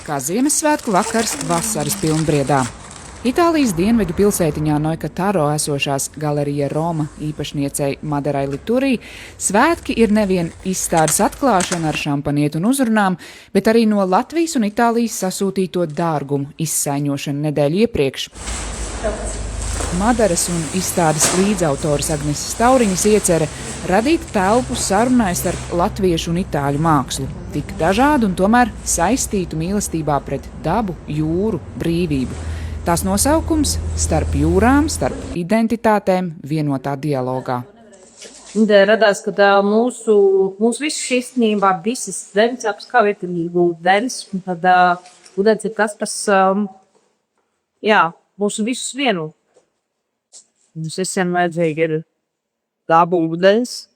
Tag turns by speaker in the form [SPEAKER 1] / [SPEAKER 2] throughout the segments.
[SPEAKER 1] Kā Ziemassvētku vakars vasaras pilnbriedā. Itālijas dienvidu pilsētiņā Noikataro esošās galerija Roma īpašniecei Maderai Liturī svētki ir nevien izstādes atklāšana ar šampanietu un uzrunām, bet arī no Latvijas un Itālijas sasūtīto dārgumu izsaiņošana nedēļu iepriekš. Madaras un izstādes līdzautoras Agneses Tauriņas iecerē radīt telpu sarunai starp latviešu un itāļu mākslu, tik dažādu un tomēr saistītu mīlestībā pret dabu, jūru, brīvību. Tās nosaukums - starp jūrām, starp identitātēm, vienotā dialogā.
[SPEAKER 2] Radās, ka mūsu visu īstenībā visas dēļas apskavēt ir ūdens, un tad ūdens ir tas, kas, mūsu visus vienu. Mums visiem vajadzīgi ir daba ūdens.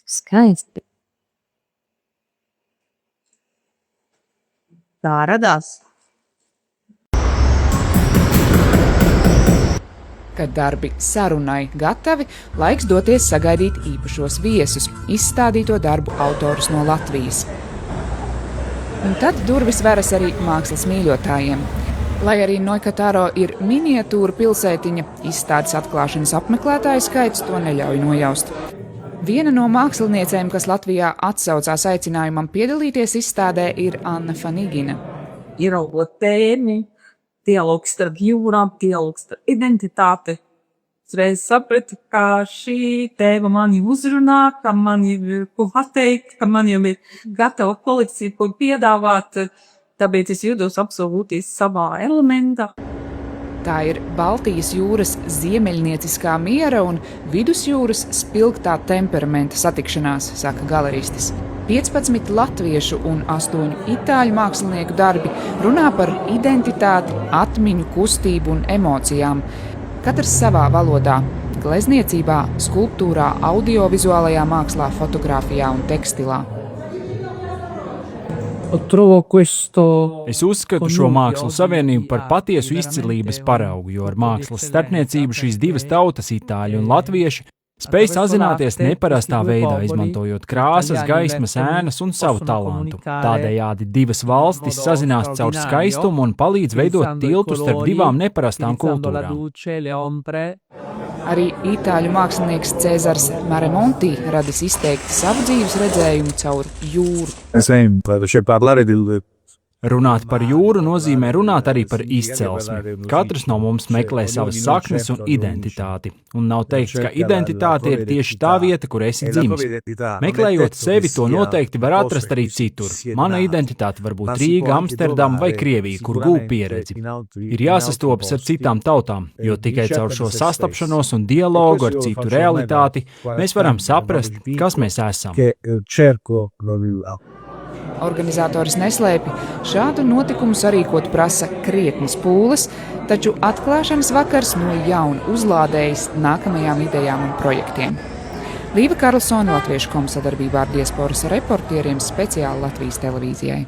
[SPEAKER 2] Skaisti. Tā radās.
[SPEAKER 1] Kad darbi sarunai gatavi, laiks doties sagaidīt īpašos viesus, izstādīto darbu autorus no Latvijas. Un tad durvis veras arī mākslas mīļotājiem. Lai arī Noikataro ir miniatūra pilsētiņa, izstādes atklāšanas apmeklētāju skaits to neļauj nojaust. Viena no māksliniecēm, kas Latvijā atsaucās aicinājumam piedalīties izstādē, ir Anna Fanigina.
[SPEAKER 3] Ieraugot tēmi, dialogs starp jūrām, dialogs starp identitāti. Es reiz sapratu, ka šī tēma mani uzrunā, ka man ir ko pateikt, ka man jau ir gatava kolekcija, ko piedāvāt. Tāpēc es jūtos absolūti savā elementā.
[SPEAKER 1] Tā ir Baltijas jūras ziemeļnieciskā miera un vidusjūras spilgtā temperamenta satikšanās, saka galeristis. 15 latviešu un 8 itāļu mākslinieku darbi runā par identitāti, atmiņu, kustību un emocijām. Katrs savā valodā – glezniecībā, skulptūrā, audiovizuālajā mākslā, fotografijā un tekstilā.
[SPEAKER 4] Es uzskatu šo mākslu savienību par patiesu izcilības paraugu, jo ar mākslas starpniecību šīs divas tautas, itāļi un latvieši, spēj sazināties neparastā veidā, izmantojot krāsas, gaismas, ēnas un savu talantu. Tādējādi divas valstis sazinās caur skaistumu un palīdz veidot tiltu starp divām neparastām kultūrām.
[SPEAKER 1] Arī itāļu mākslinieks Cēzars Maremonti radis izteikti savu dzīves redzējumu caur jūru.
[SPEAKER 4] Runāt par jūru nozīmē runāt arī par izcelsmi. Katrs no mums meklē savas saknes un identitāti. Un nav teikts, ka identitāte ir tieši tā vieta, kur esi dzimis. Meklējot sevi, to noteikti var atrast arī citur. Mana identitāte var būt Rīga, Amsterdama vai Krievija, kur gūju pieredzi. Ir jāsastopas ar citām tautām, jo tikai caur šo sastapšanos un dialogu ar citu realitāti mēs varam saprast, kas mēs esam.
[SPEAKER 1] Organizatoris neslēpj, šādu notikumu sarīkot prasa krietnas pūles, taču atklāšanas vakars no jauna uzlādējis nākamajām idejām un projektiem. Līva Karlsone, Latviešu.com sadarbībā ar diasporas reportieriem speciāli Latvijas televīzijai.